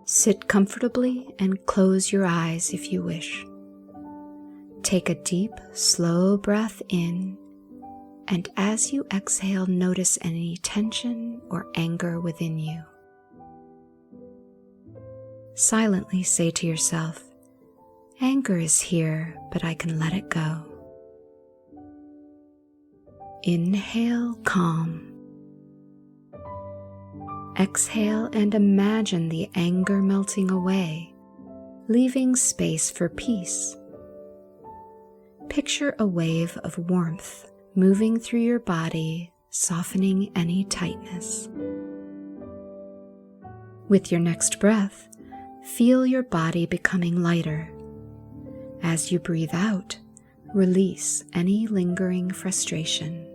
Sit comfortably and close your eyes if you wish. Take a deep, slow breath in, and as you exhale, notice any tension or anger within you. Silently say to yourself, "Anger is here, but I can let it go." Inhale, calm. Exhale and imagine the anger melting away, leaving space for peace. Picture a wave of warmth moving through your body, softening any tightness. With your next breath, feel your body becoming lighter. As you breathe out, release any lingering frustration.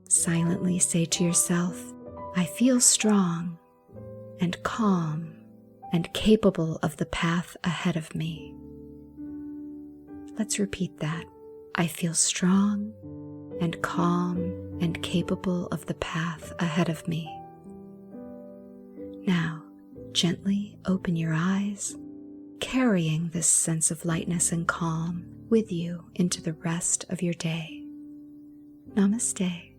Silently say to yourself, "I feel strong and calm and capable of the path ahead of me." Let's repeat that. I feel strong and calm and capable of the path ahead of me. Now, gently open your eyes, carrying this sense of lightness and calm with you into the rest of your day. Namaste.